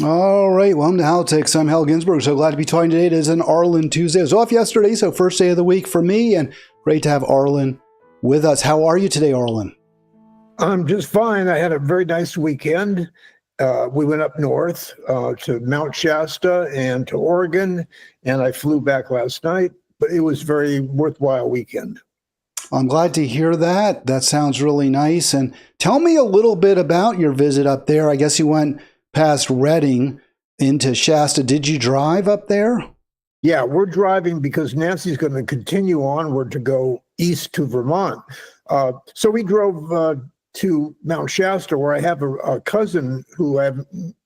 All right, welcome to Halitics. I'm Hal Ginsberg. So glad to be talking today. It is an Arlen Tuesday. I was off yesterday, so first day of the week for me, and great to have Arlen with us. How are you today, Arlen? I'm just fine. I had a very nice weekend. We went up north to Mount Shasta and to Oregon, and I flew back last night, but it was a very worthwhile weekend. I'm glad to hear that. That sounds really nice. And tell me a little bit about your visit up there. I guess you went past Redding into Shasta. Did you drive up there? Yeah, we're driving because Nancy's going to continue onward to go east to Vermont. So we drove to Mount Shasta, where I have a cousin who I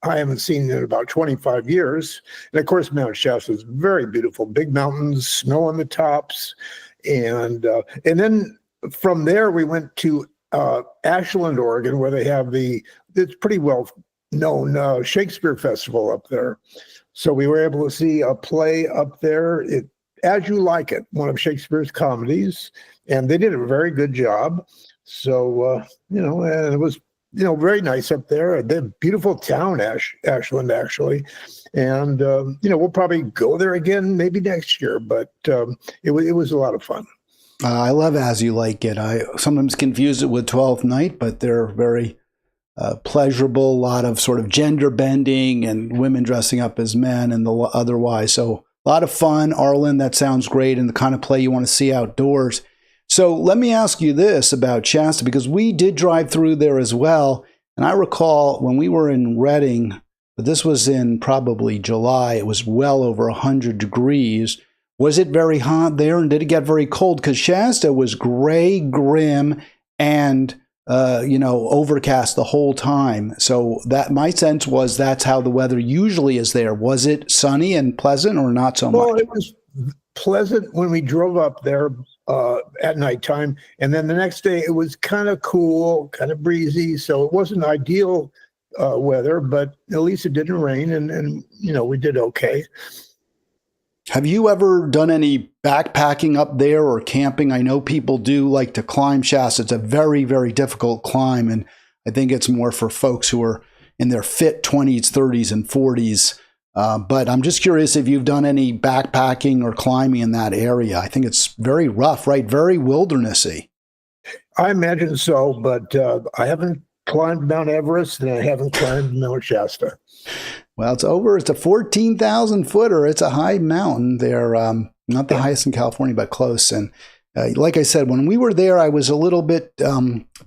haven't seen in about 25 years. And of course, Mount Shasta is very beautiful, big mountains, snow on the tops. And then from there, we went to Ashland, Oregon, where they have it's pretty well known Shakespeare Festival up there. So we were able to see a play up there, As You Like It, one of Shakespeare's comedies, and they did a very good job. So, and it was, very nice up there. A beautiful town, Ashland, actually. And, we'll probably go there again maybe next year, but it was a lot of fun. I love As You Like It. I sometimes confuse it with 12th Night, but they're very pleasurable, a lot of sort of gender bending and women dressing up as men and the otherwise. So a lot of fun. Arlen, that sounds great, and the kind of play you want to see outdoors. So let me ask you this about Shasta, because we did drive through there as well. And I recall when we were in Redding, but this was in probably July, it was well over 100 degrees. Was it very hot there, and did it get very cold? Because Shasta was gray, grim, and overcast the whole time. So that my sense was that's how the weather usually is there. Was it sunny and pleasant or not so much? Well, it was pleasant when we drove up there at nighttime. And then the next day it was kind of cool, kind of breezy. So it wasn't ideal weather, but at least it didn't rain and we did okay. Have you ever done any backpacking up there or camping? I know people do like to climb Shasta. It's a very, very difficult climb. And I think it's more for folks who are in their fit 20s, 30s, and 40s. But I'm just curious if you've done any backpacking or climbing in that area. I think it's very rough, right? Very wildernessy. I imagine so, but I haven't climbed Mount Everest and I haven't climbed Mount Shasta. Well, it's a 14,000 footer. It's a high mountain. They're not the highest in California, but close. And like I said, when we were there, I was a little bit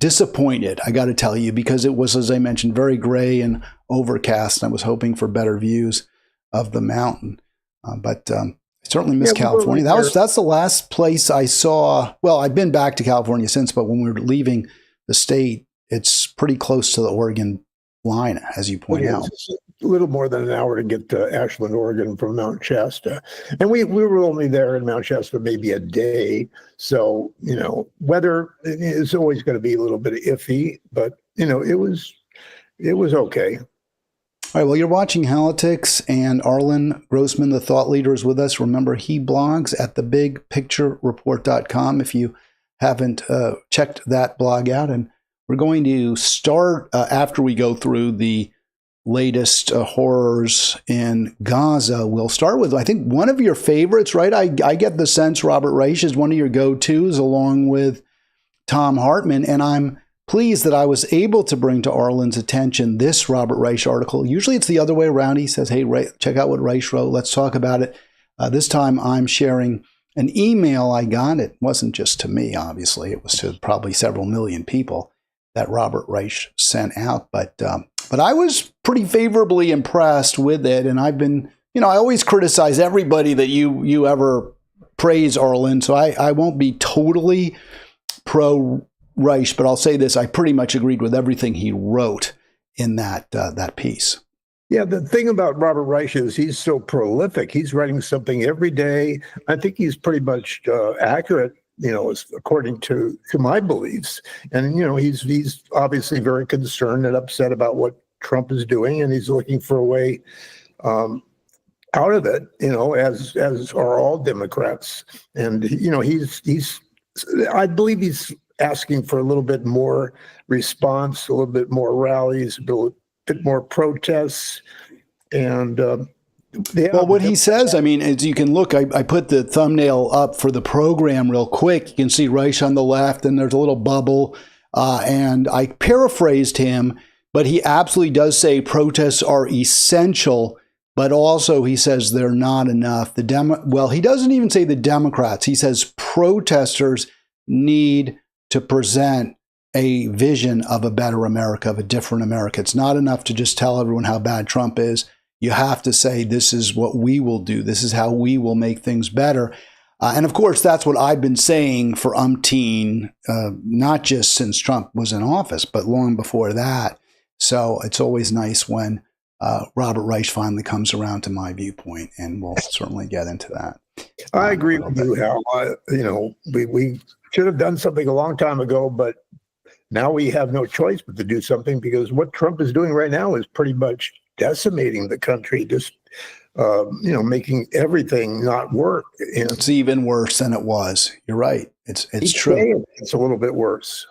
disappointed, I got to tell you, because it was, as I mentioned, very gray and overcast. And I was hoping for better views of the mountain. But I certainly miss California. That's the last place I saw. Well, I've been back to California since, but when we were leaving the state, it's pretty close to the Oregon line, as you point out. A little more than an hour to get to Ashland, Oregon from Mount Shasta. And we were only there in Mount Shasta maybe a day. So, weather is always going to be a little bit iffy, but, it was okay. All right. Well, you're watching Halitics, and Arlen Grossman, the Thoughtleader, is with us. Remember, he blogs at thebigpicturereport.com if you haven't checked that blog out. And we're going to start after we go through the latest horrors in Gaza. We'll start with, I think, one of your favorites, right? I get the sense Robert Reich is one of your go-tos along with Tom Hartman. And I'm pleased that I was able to bring to Arlen's attention this Robert Reich article. Usually it's the other way around. He says, hey, check out what Reich wrote. Let's talk about it. This time I'm sharing an email I got. It wasn't just to me, obviously. It was to probably several million people that Robert Reich sent out. But I was pretty favorably impressed with it. And I've been, I always criticize everybody that you ever praise, Arlen. So I won't be totally pro Reich, but I'll say this. I pretty much agreed with everything he wrote in that piece. Yeah, the thing about Robert Reich is he's so prolific. He's writing something every day. I think he's pretty much accurate, according to my beliefs. And, he's obviously very concerned and upset about what Trump is doing, and he's looking for a way out of it, as are all Democrats. And, I believe he's asking for a little bit more response, a little bit more rallies, a bit more protests. And well, what he says, I mean, as you can look, I put the thumbnail up for the program real quick. You can see Reich on the left, and there's a little bubble. And I paraphrased him, but he absolutely does say protests are essential, but also he says they're not enough. Well, he doesn't even say the Democrats. He says protesters need to present a vision of a better America, of a different America. It's not enough to just tell everyone how bad Trump is. You have to say, this is what we will do. This is how we will make things better. And of course, that's what I've been saying for umpteen, not just since Trump was in office, but long before that. So it's always nice when Robert Reich finally comes around to my viewpoint, and we'll certainly get into that. I agree with you, Hal. We should have done something a long time ago, but now we have no choice but to do something, because what Trump is doing right now is pretty much decimating the country, just making everything not work. And it's even worse than it was. You're right. It's true. It's a little bit worse.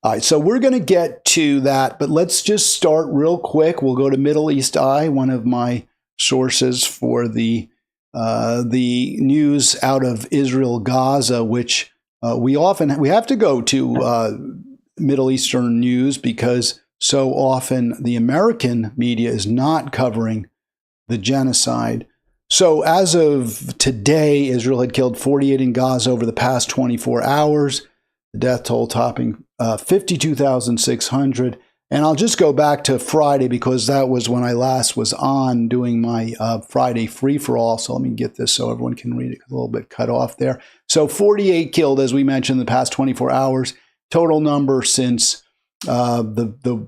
All right, so we're going to get to that, but let's just start real quick. We'll go to Middle East Eye, one of my sources for the news out of Israel, Gaza, which we have to go to Middle Eastern news because so often the American media is not covering the genocide. So as of today, Israel had killed 48 in Gaza over the past 24 hours, the death toll topping 52,600. And I'll just go back to Friday because that was when I last was on doing my Friday free-for-all. So let me get this so everyone can read it. A little bit cut off there. So 48 killed, as we mentioned, in the past 24 hours. Total number since the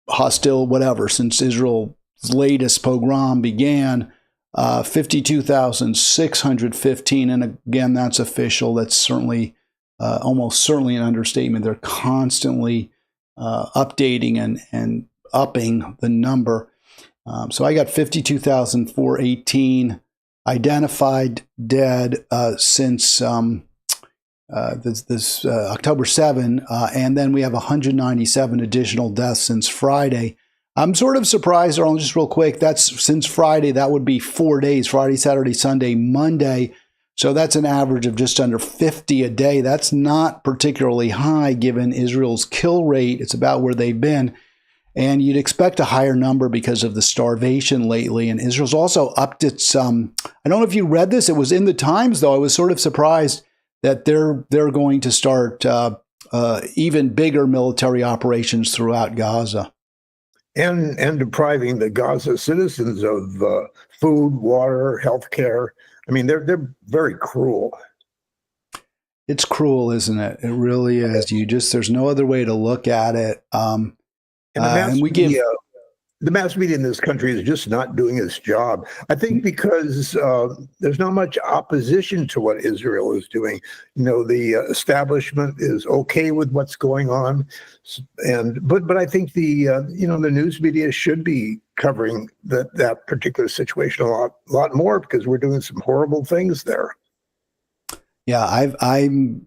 hostile whatever, since Israel's latest pogrom began, 52,615. And again, that's official. That's certainly almost certainly an understatement. They're constantly updating and upping the number. So I got 52,418 identified dead since this October 7, and then we have 197 additional deaths since Friday. I'm sort of surprised, Arlen, just real quick, that's since Friday. That would be 4 days, Friday, Saturday, Sunday, Monday. So that's an average of just under 50 a day. That's not particularly high given Israel's kill rate. It's about where they've been. And you'd expect a higher number because of the starvation lately. And Israel's also upped its, I don't know if you read this, it was in the Times, though. I was sort of surprised that they're going to start even bigger military operations throughout Gaza. And depriving the Gaza citizens of food, water, health care. I mean, they're very cruel. It's cruel, isn't it? It really is. There's no other way to look at it. The mass media in this country is just not doing its job. I think because there's not much opposition to what Israel is doing. The establishment is okay with what's going on, but I think the news media should be covering that particular situation a lot more, because we're doing some horrible things there. Yeah, I'm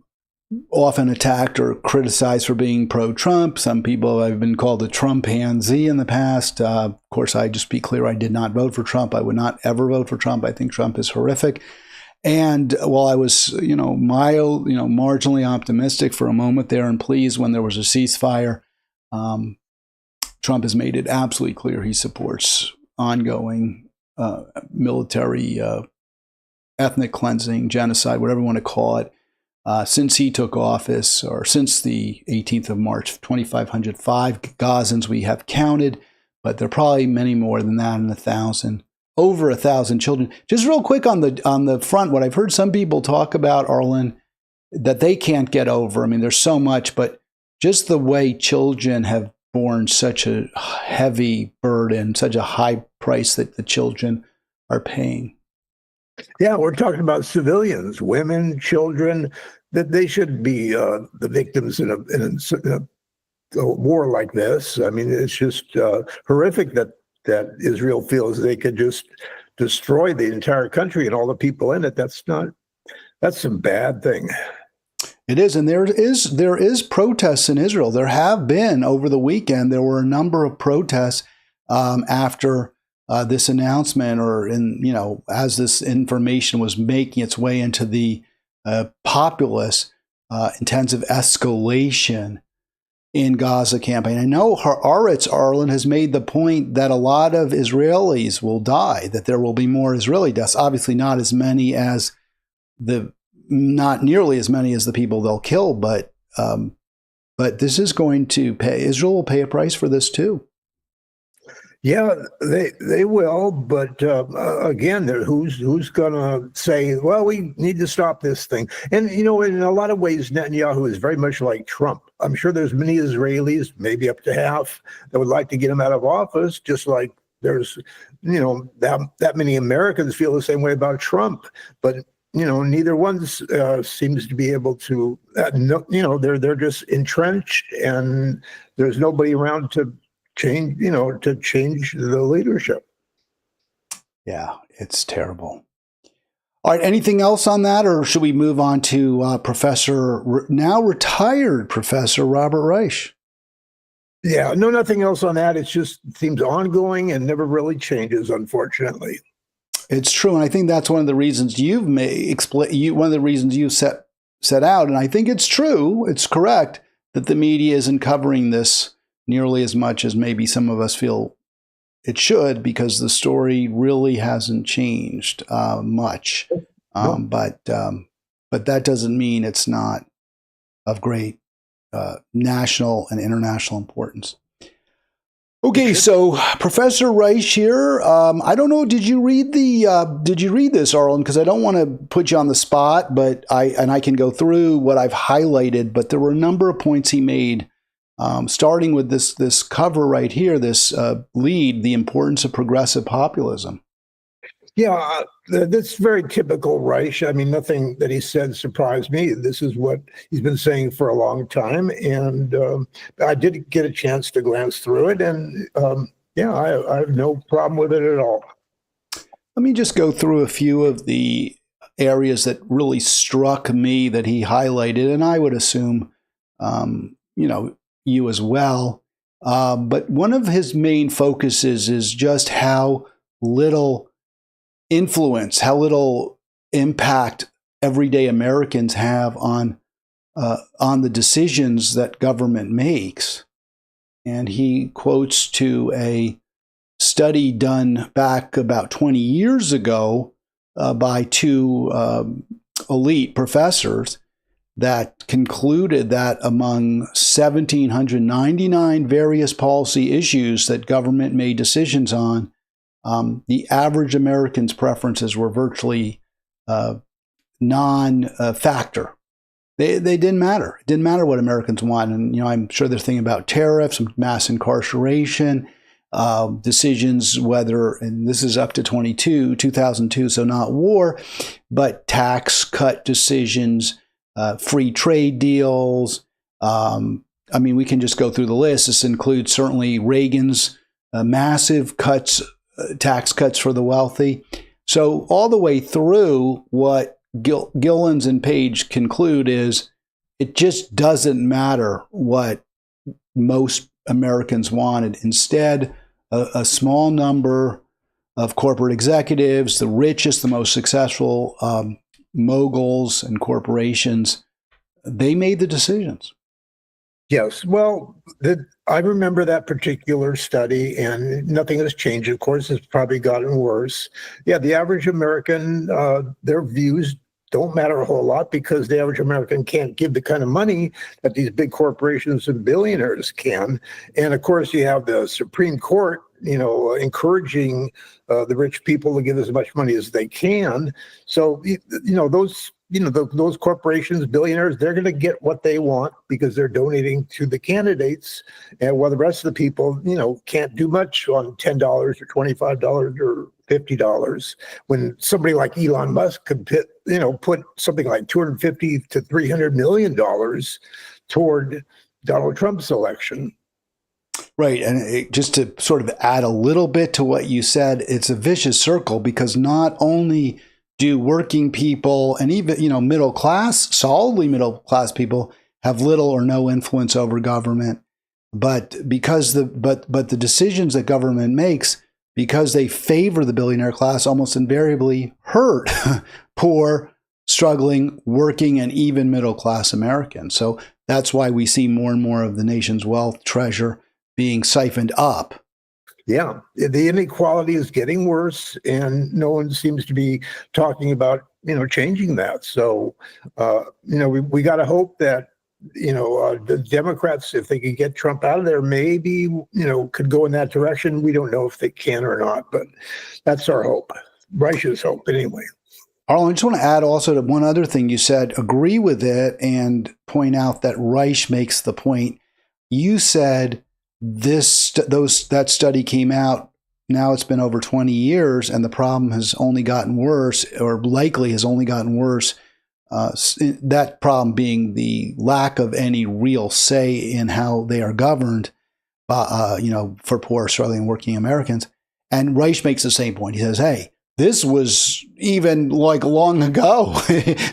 often attacked or criticized for being pro-Trump. Some people have been called a Trump-pansy in the past. Of course, I just be clear, I did not vote for Trump. I would not ever vote for Trump. I think Trump is horrific. And while I was, marginally optimistic for a moment there and pleased when there was a ceasefire, Trump has made it absolutely clear he supports ongoing military, ethnic cleansing, genocide, whatever you want to call it. Since he took office, or since the 18th of March, 2,505 Gazans we have counted, but there are probably many more than that, and over 1,000 children. Just real quick on the front, what I've heard some people talk about, Arlen, that they can't get over. I mean, there's so much, but just the way children have borne such a heavy burden, such a high price that the children are paying. Yeah, we're talking about civilians, women, children, that they should be the victims in a war like this. I mean, it's just horrific that Israel feels they could just destroy the entire country and all the people in it. That's some bad thing. It is, and there is protests in Israel. There have been over the weekend. There were a number of protests after this announcement, or as this information was making its way into the populace, intensive escalation in Gaza campaign. I know Arlen has made the point that a lot of Israelis will die, that there will be more Israeli deaths. Obviously, not nearly as many as the people they'll kill, but this is going to pay. Israel will pay a price for this too. Yeah, they will, but again, who's going to say, well, we need to stop this thing? And in a lot of ways, Netanyahu is very much like Trump. I'm sure there's many Israelis, maybe up to half, that would like to get him out of office, just like there's that many Americans feel the same way about Trump. But neither one seems to be able to. They're just entrenched, and there's nobody around to change the leadership. Yeah, it's terrible. All right, anything else on that, or should we move on to now retired Professor Robert Reich? Yeah, no, nothing else on that. It just seems ongoing and never really changes, unfortunately. It's true, and I think that's one of the reasons you've one of the reasons you set out, and I think it's true, it's correct, that the media isn't covering this nearly as much as maybe some of us feel it should, because the story really hasn't changed much. But that doesn't mean it's not of great national and international importance. Okay, so Professor Reich here. I don't know. Did you read this, Arlen? Because I don't want to put you on the spot, but I can go through what I've highlighted. But there were a number of points he made. Starting with this cover right here, this lead, the importance of progressive populism. Yeah, that's very typical Reich. I mean, nothing that he said surprised me. This is what he's been saying for a long time. And I did get a chance to glance through it. And I have no problem with it at all. Let me just go through a few of the areas that really struck me that he highlighted. And I would assume, you as well. But one of his main focuses is just how little influence, how little impact everyday Americans have on the decisions that government makes. And he quotes to a study done back about 20 years ago by two elite professors that concluded that among 1,799 various policy issues that government made decisions on, the average American's preferences were virtually non-factor. They didn't matter. It didn't matter what Americans want. And, I'm sure they're thinking about tariffs, mass incarceration, decisions whether, and this is up to 2002, so not war, but tax cut decisions, free trade deals. We can just go through the list. This includes certainly Reagan's massive tax cuts for the wealthy. So all the way through, what Gillens and Page conclude is it just doesn't matter what most Americans wanted. Instead, a small number of corporate executives, the richest, the most successful moguls and corporations, they made the decisions. Yes. Well, I remember that particular study, and nothing has changed. Of course, it's probably gotten worse. Yeah, the average American, their views don't matter a whole lot because the average American can't give the kind of money that these big corporations and billionaires can. And of course, you have the Supreme Court, encouraging the rich people to give as much money as they can. So, those corporations, billionaires, they're going to get what they want because they're donating to the candidates. And while the rest of the people, can't do much on $10 or $25 or $50, when somebody like Elon Musk could put something like $250 to $300 million toward Donald Trump's election. Right. And just to sort of add a little bit to what you said, it's a vicious circle because not only do working people and even, middle class, solidly middle class people have little or no influence over government, but because the decisions that government makes because they favor the billionaire class, almost invariably hurt poor, struggling, working, and even middle-class Americans. So that's why we see more and more of the nation's wealth treasure being siphoned up. Yeah, the inequality is getting worse, and no one seems to be talking about, changing that. So, we got to hope that, the Democrats, if they could get Trump out of there, maybe, could go in that direction. We don't know if they can or not, but that's our hope. Reich's hope, anyway. Arlen, I just want to add also to one other thing you said, agree with it and point out that Reich makes the point. You said that study came out, now it's been over 20 years, and the problem has only gotten worse, or likely has only gotten worse. That problem being the lack of any real say in how they are governed, for poor, struggling, working Americans. And Reich makes the same point. He says, hey, this was even like long ago.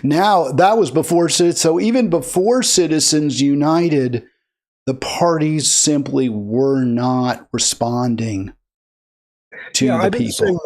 Now, that was before. So even before Citizens United, the parties simply were not responding to the people.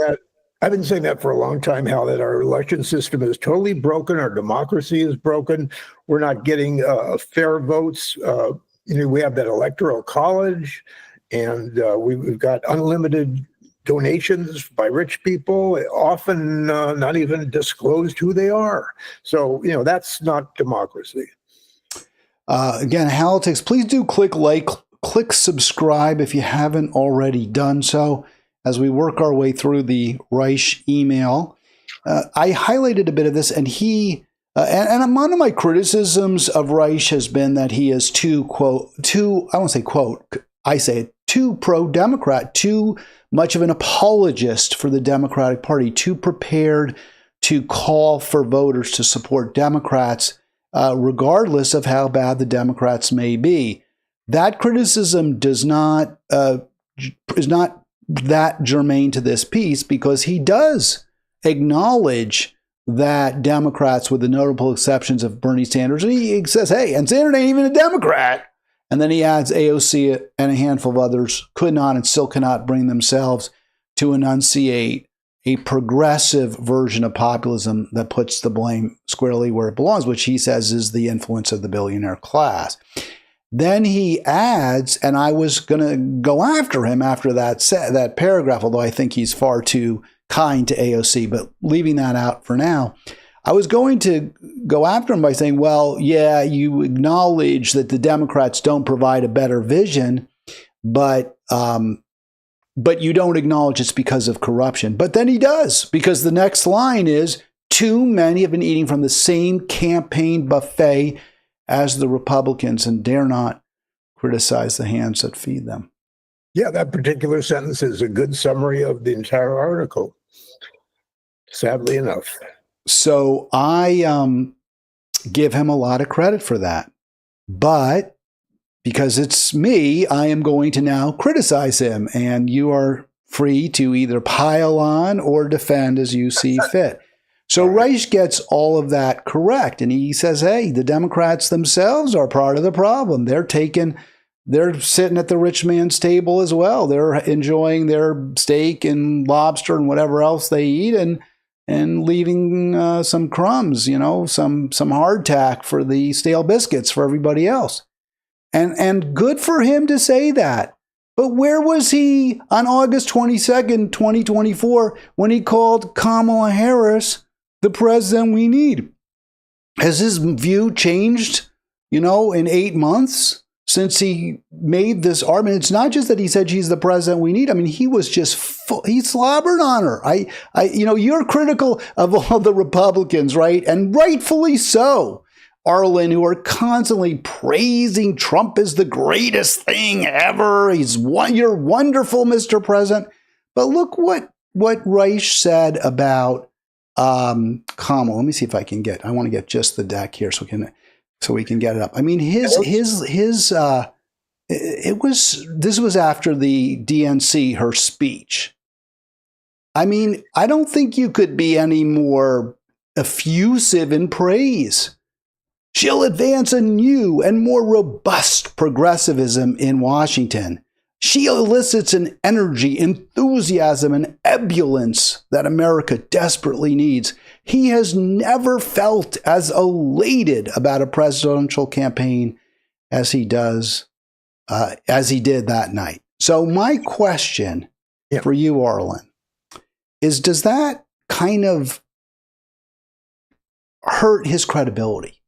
I've been saying that for a long time, Hal, that our election system is totally broken. Our democracy is broken. We're not getting fair votes. We have that electoral college, and we've got unlimited donations by rich people, often not even disclosed who they are. So, that's not democracy. Again, Halitics, please do click like, click subscribe if you haven't already done so. As we work our way through the Reich email, I highlighted a bit of this, and and one of my criticisms of Reich has been that he is too pro-Democrat, too much of an apologist for the Democratic Party, too prepared to call for voters to support Democrats, regardless of how bad the Democrats may be. That criticism is not that germane to this piece, because he does acknowledge that Democrats, with the notable exceptions of Bernie Sanders, and he says, hey, and Sanders ain't even a Democrat. And then he adds AOC and a handful of others could not and still cannot bring themselves to enunciate a progressive version of populism that puts the blame squarely where it belongs, which he says is the influence of the billionaire class. Then he adds, and I was going to go after him after that paragraph, although I think he's far too kind to AOC, but leaving that out for now. I was going to go after him by saying, well, yeah, you acknowledge that the Democrats don't provide a better vision, but you don't acknowledge it's because of corruption. But then he does, because the next line is, too many have been eating from the same campaign buffet as the Republicans and dare not criticize the hands that feed them. Yeah, that particular sentence is a good summary of the entire article, sadly enough. So I give him a lot of credit for that. But because it's me, I am going to now criticize him. And you are free to either pile on or defend as you see fit. So Reich gets all of that correct. And he says, hey, the Democrats themselves are part of the problem. They're sitting at the rich man's table as well. They're enjoying their steak and lobster and whatever else they eat, and leaving some crumbs, some hardtack for the stale biscuits for everybody else. And good for him to say that. But where was he on August 22nd, 2024, when he called Kamala Harris the president we need? Has his view changed, in 8 months since he made this argument? It's not just that he said she's the president we need. I mean, he was just he slobbered on her. You're critical of all the Republicans, right? And rightfully so, Arlen, who are constantly praising Trump as the greatest thing ever. You're wonderful, Mr. President. But look what Reich said about Kamala. Let me see if I want to get just the deck here so we can get it up. I mean, this was after the DNC, her speech. I mean, I don't think you could be any more effusive in praise. She'll advance a new and more robust progressivism in Washington. She elicits an energy, enthusiasm, and ebullience that America desperately needs. He has never felt as elated about a presidential campaign as he did that night. So my question for you, Arlen, is does that kind of hurt his credibility?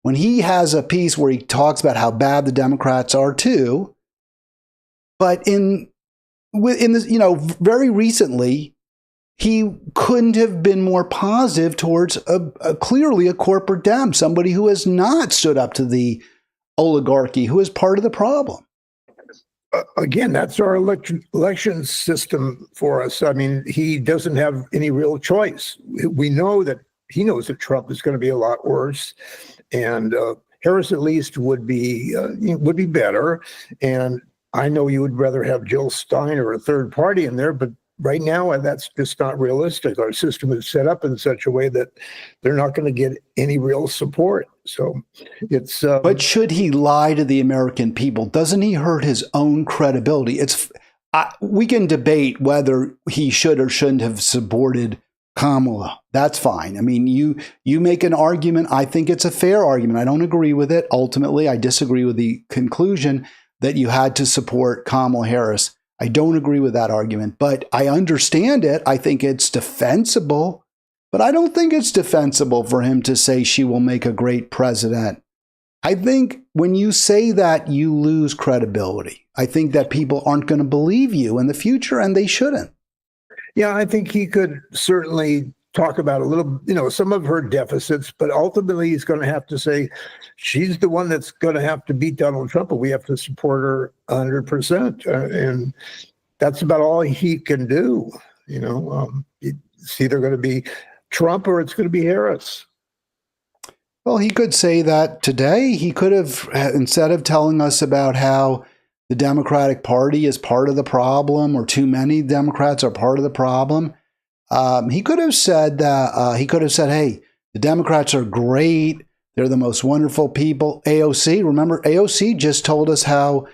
When he has a piece where he talks about how bad the Democrats are too, but in this, very recently, he couldn't have been more positive towards clearly a corporate Dem, somebody who has not stood up to the oligarchy, who is part of the problem. Again, that's our election system for us. I mean, he doesn't have any real choice. We know that he knows that Trump is going to be a lot worse, and Harris at least would be better. And I know you would rather have Jill Stein or a third party in there, but right now that's just not realistic. Our system is set up in such a way that they're not going to get any real support. So it's. But should he lie to the American people? Doesn't he hurt his own credibility? We can debate whether he should or shouldn't have supported Kamala. That's fine. I mean, you make an argument. I think it's a fair argument. I don't agree with it. Ultimately, I disagree with the conclusion that you had to support Kamala Harris. I don't agree with that argument, but I understand it. I think it's defensible, but I don't think it's defensible for him to say she will make a great president. I think when you say that, you lose credibility. I think that people aren't going to believe you in the future, and they shouldn't. Yeah, I think he could certainly talk about a little, some of her deficits, but ultimately he's going to have to say she's the one that's going to have to beat Donald Trump, but we have to support her 100%. And that's about all he can do. It's either going to be Trump or it's going to be Harris. Well, he could say that today. He could have, instead of telling us about how the Democratic Party is part of the problem or too many Democrats are part of the problem, he could have said that. Hey, the Democrats are great. They're the most wonderful people. AOC, remember, AOC just told us how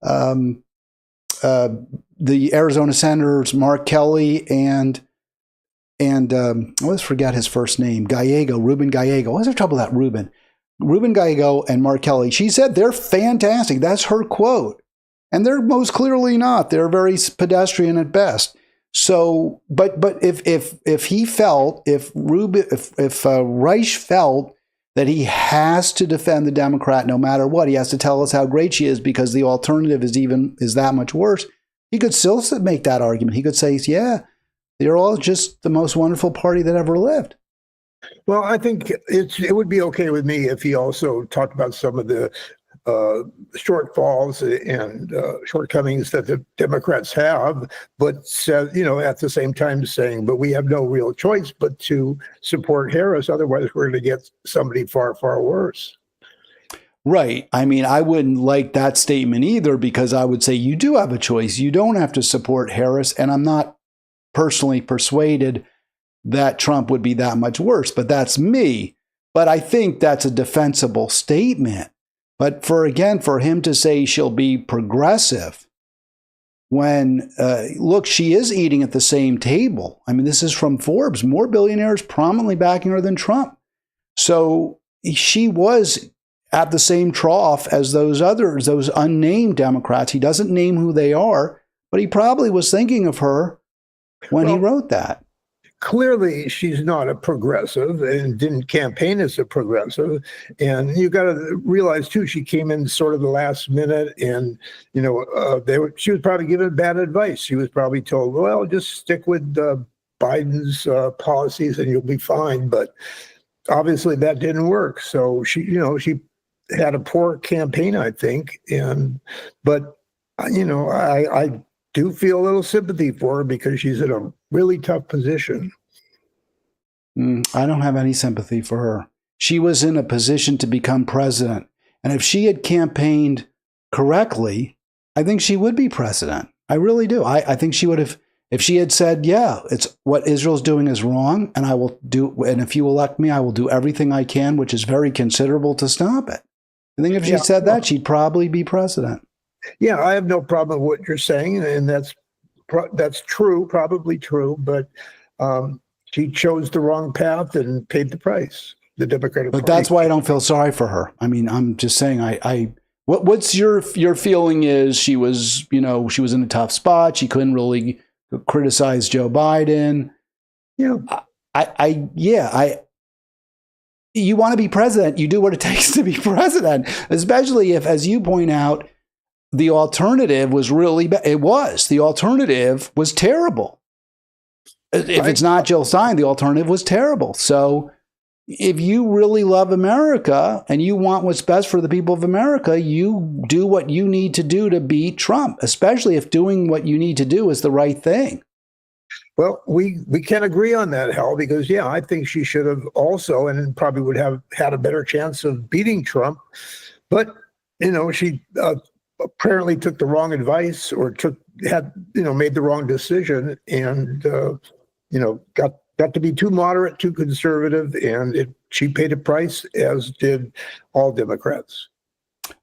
the Arizona senators Mark Kelly and I always forget his first name, Ruben Gallego. What's the trouble with that, Ruben? Ruben Gallego and Mark Kelly. She said they're fantastic. That's her quote. And they're most clearly not. They're very pedestrian at best. So, but if Reich felt that he has to defend the Democrat no matter what, he has to tell us how great she is because the alternative is that much worse, he could still make that argument. He could say, yeah, they're all just the most wonderful party that ever lived. Well, I think it would be okay with me if he also talked about some of the shortfalls and shortcomings that the Democrats have, but said, at the same time saying, but we have no real choice but to support Harris. Otherwise, we're going to get somebody far, far worse. Right. I mean, I wouldn't like that statement either, because I would say you do have a choice. You don't have to support Harris. And I'm not personally persuaded that Trump would be that much worse, but that's me. But I think that's a defensible statement. But for him to say she'll be progressive when, look, she is eating at the same table. I mean, this is from Forbes, more billionaires prominently backing her than Trump. So she was at the same trough as those others, those unnamed Democrats. He doesn't name who they are, but he probably was thinking of her when he wrote that. Clearly, she's not a progressive and didn't campaign as a progressive. And you got to realize, too, she came in sort of the last minute and, she was probably given bad advice. She was probably told, well, just stick with Biden's policies and you'll be fine. But obviously that didn't work. So she had a poor campaign, I think. But I do feel a little sympathy for her because she's in a really tough position. I don't have any sympathy for her. She was in a position to become president. And if she had campaigned correctly, I think she would be president. I really do. I think she would have, if she had said, yeah, it's what Israel's doing is wrong. And and if you elect me, I will do everything I can, which is very considerable, to stop it. I think if she said that, she'd probably be president. Yeah, I have no problem with what you're saying, and that's true, probably true, but she chose the wrong path and paid the price. The Democratic But Party. that's why I don't feel sorry for her. I mean, I'm just saying, what's your feeling is she was, she was in a tough spot. She couldn't really criticize Joe Biden. Yeah. You want to be president, you do what it takes to be president, especially if, as you point out, the alternative was really bad. The alternative was terrible. If it's not Jill Stein, the alternative was terrible. So if you really love America and you want what's best for the people of America, you do what you need to do to beat Trump, especially if doing what you need to do is the right thing. Well, we can agree on that, Hal, because, yeah, I think she should have also, and probably would have had a better chance of beating Trump. But, she apparently took the wrong advice or made the wrong decision and, got to be too moderate, too conservative, and she paid a price, as did all Democrats.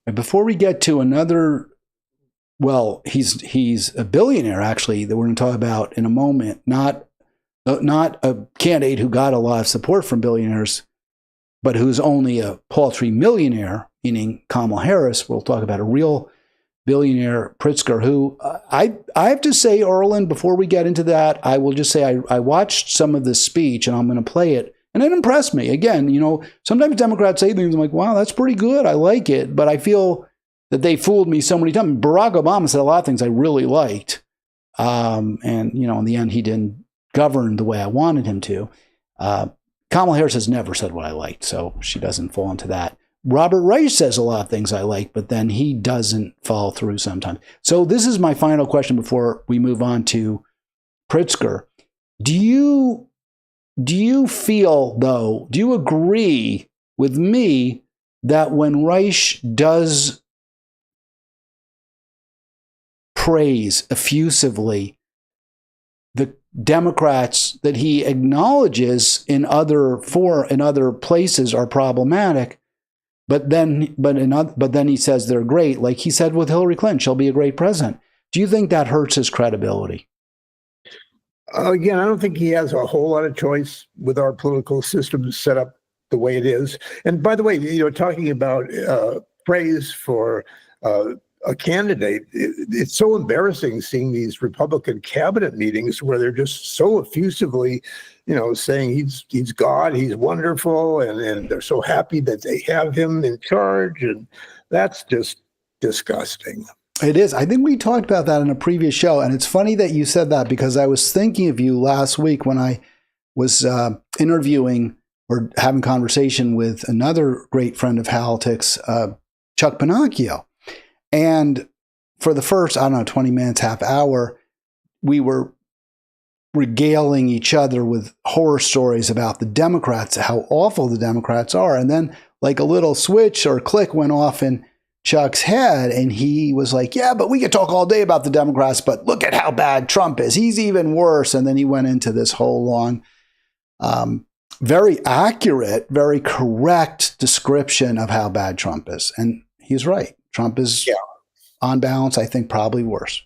And before we get to another, well, he's a billionaire, actually, that we're going to talk about in a moment. Not a candidate who got a lot of support from billionaires, but who's only a paltry millionaire, meaning Kamala Harris. We'll talk about a real billionaire, Pritzker, who I have to say, Arlen, before we get into that, I will just say I watched some of this speech, and I'm going to play it, and it impressed me. Again, sometimes Democrats say things, I'm like, wow, that's pretty good. I like it. But I feel that they fooled me so many times. Barack Obama said a lot of things I really liked. And, in the end, he didn't govern the way I wanted him to. Kamala Harris has never said what I liked, so she doesn't fall into that. Robert Reich says a lot of things I like, but then he doesn't follow through sometimes. So this is my final question before we move on to Pritzker. Do you feel, though, do you agree with me that when Reich does praise effusively the Democrats that he acknowledges in other places are problematic, but then he says they're great, like he said with Hillary Clinton, she'll be a great president. Do you think that hurts his credibility? Again, I don't think he has a whole lot of choice with our political system set up the way it is. And by the way, talking about praise for a candidate, it's so embarrassing seeing these Republican cabinet meetings where they're just so effusively, saying he's God, he's wonderful, and they're so happy that they have him in charge, and that's just disgusting. It is. I think we talked about that in a previous show, and it's funny that you said that because I was thinking of you last week when I was interviewing or having conversation with another great friend of Halitics, Chuck Pinocchio. And for the first, 20 minutes, half hour, we were regaling each other with horror stories about the Democrats, how awful the Democrats are. And then like a little switch or click went off in Chuck's head, and he was like, yeah, but we could talk all day about the Democrats, but look at how bad Trump is. He's even worse. And then he went into this whole long, very accurate, very correct description of how bad Trump is. And he's right. Trump is, on balance, I think, probably worse.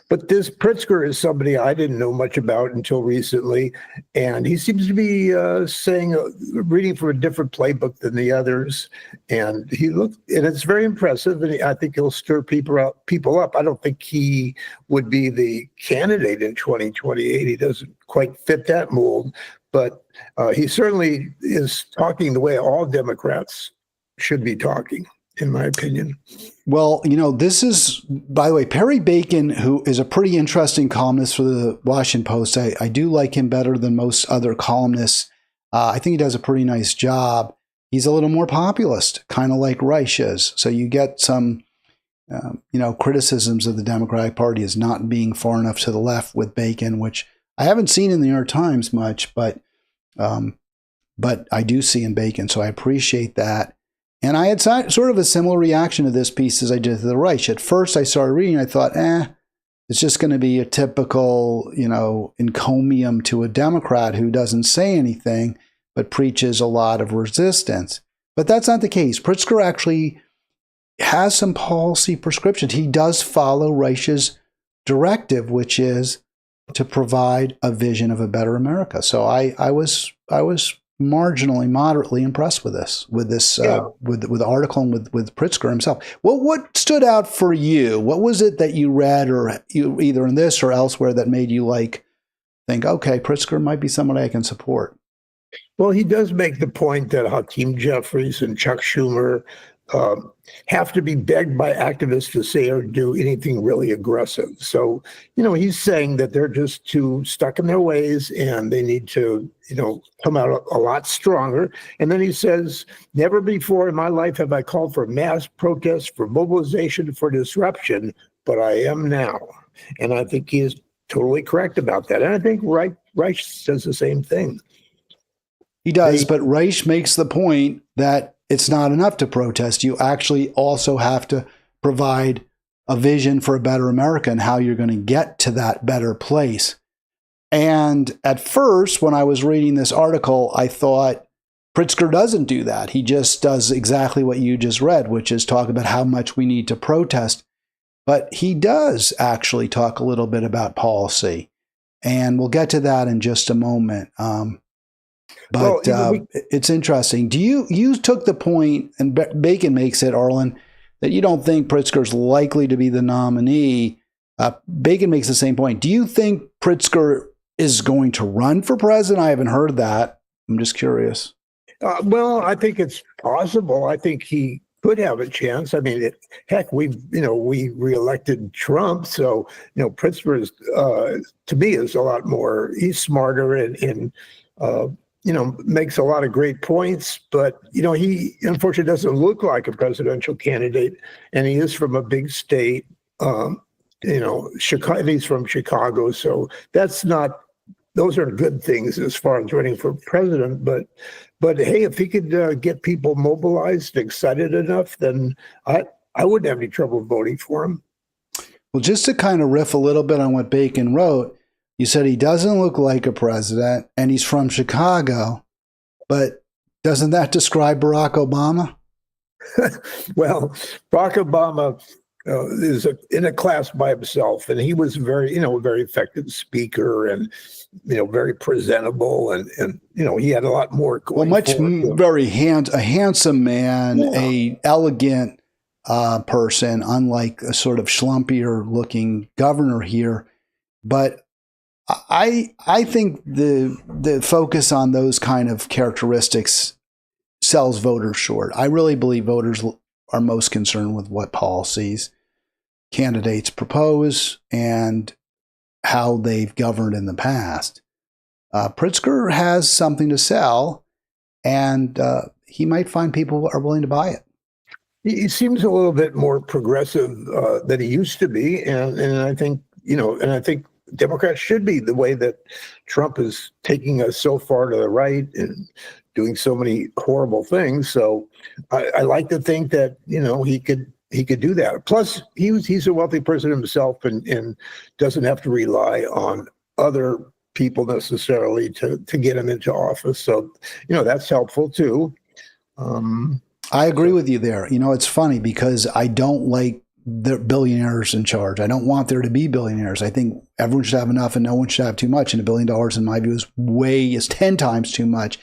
But this Pritzker is somebody I didn't know much about until recently, and he seems to be reading from a different playbook than the others. And and it's very impressive, and I think he'll stir people up. I don't think he would be the candidate in 2028. He doesn't quite fit that mold, but he certainly is talking the way all Democrats should be talking, in my opinion. Well, this is, by the way, Perry Bacon, who is a pretty interesting columnist for the Washington Post. I do like him better than most other columnists. I think he does a pretty nice job. He's a little more populist, kind of like Reich is. So you get some, criticisms of the Democratic Party as not being far enough to the left with Bacon, which I haven't seen in the New York Times much, but I do see in Bacon. So I appreciate that. And I had sort of a similar reaction to this piece as I did to the Reich. At first, I started reading, I thought, it's just going to be a typical, encomium to a Democrat who doesn't say anything, but preaches a lot of resistance. But that's not the case. Pritzker actually has some policy prescriptions. He does follow Reich's directive, which is to provide a vision of a better America. So I was marginally, moderately impressed with this, with the article and with Pritzker himself. What stood out for you? What was it that you read, or either in this or elsewhere, that made you think, okay, Pritzker might be somebody I can support? Well, he does make the point that Hakeem Jeffries and Chuck Schumer have to be begged by activists to say or do anything really aggressive. So, he's saying that they're just too stuck in their ways and they need to, come out a lot stronger. And then he says, never before in my life have I called for mass protests, for mobilization, for disruption, but I am now. And I think he is totally correct about that. And I think Reich says the same thing. He does, but Reich makes the point that it's not enough to protest. You actually also have to provide a vision for a better America and how you're going to get to that better place. And at first, when I was reading this article, I thought Pritzker doesn't do that. He just does exactly what you just read, which is talk about how much we need to protest. But he does actually talk a little bit about policy. And we'll get to that in just a moment. But it's interesting. You took the point, and Bacon makes it, Arlen, that you don't think Pritzker's likely to be the nominee. Bacon makes the same point. Do you think Pritzker is going to run for president? I haven't heard that. I'm just curious. Well, I think it's possible. I think he could have a chance. I mean, heck, we reelected Trump, so Pritzker is, to me, is a lot more. He's smarter and makes a lot of great points, but, he unfortunately doesn't look like a presidential candidate, and he is from a big state, Chicago, he's from Chicago. So those are good things as far as running for president. But hey, if he could get people mobilized, excited enough, then I wouldn't have any trouble voting for him. Well, just to kind of riff a little bit on what Bacon wrote, you said he doesn't look like a president and he's from Chicago, but doesn't that describe Barack Obama? Well, Barack Obama is in a class by himself, and he was very effective speaker and, very presentable. And he had a lot more going a handsome man, yeah. A elegant person, unlike a sort of schlumpier looking governor here. But I think the focus on those kind of characteristics sells voters short. I really believe voters are most concerned with what policies candidates propose and how they've governed in the past. Pritzker has something to sell, and he might find people are willing to buy it. He seems a little bit more progressive than he used to be, and I think Democrats should be, the way that Trump is taking us so far to the right and doing so many horrible things. So I like to think that he could do that. Plus, he's a wealthy person himself and doesn't have to rely on other people necessarily to get him into office. So that's helpful too. I agree with you there. It's funny because I don't like the billionaires in charge. I don't want there to be billionaires. I think everyone should have enough and no one should have too much. And $1 billion, in my view, is 10 times too much.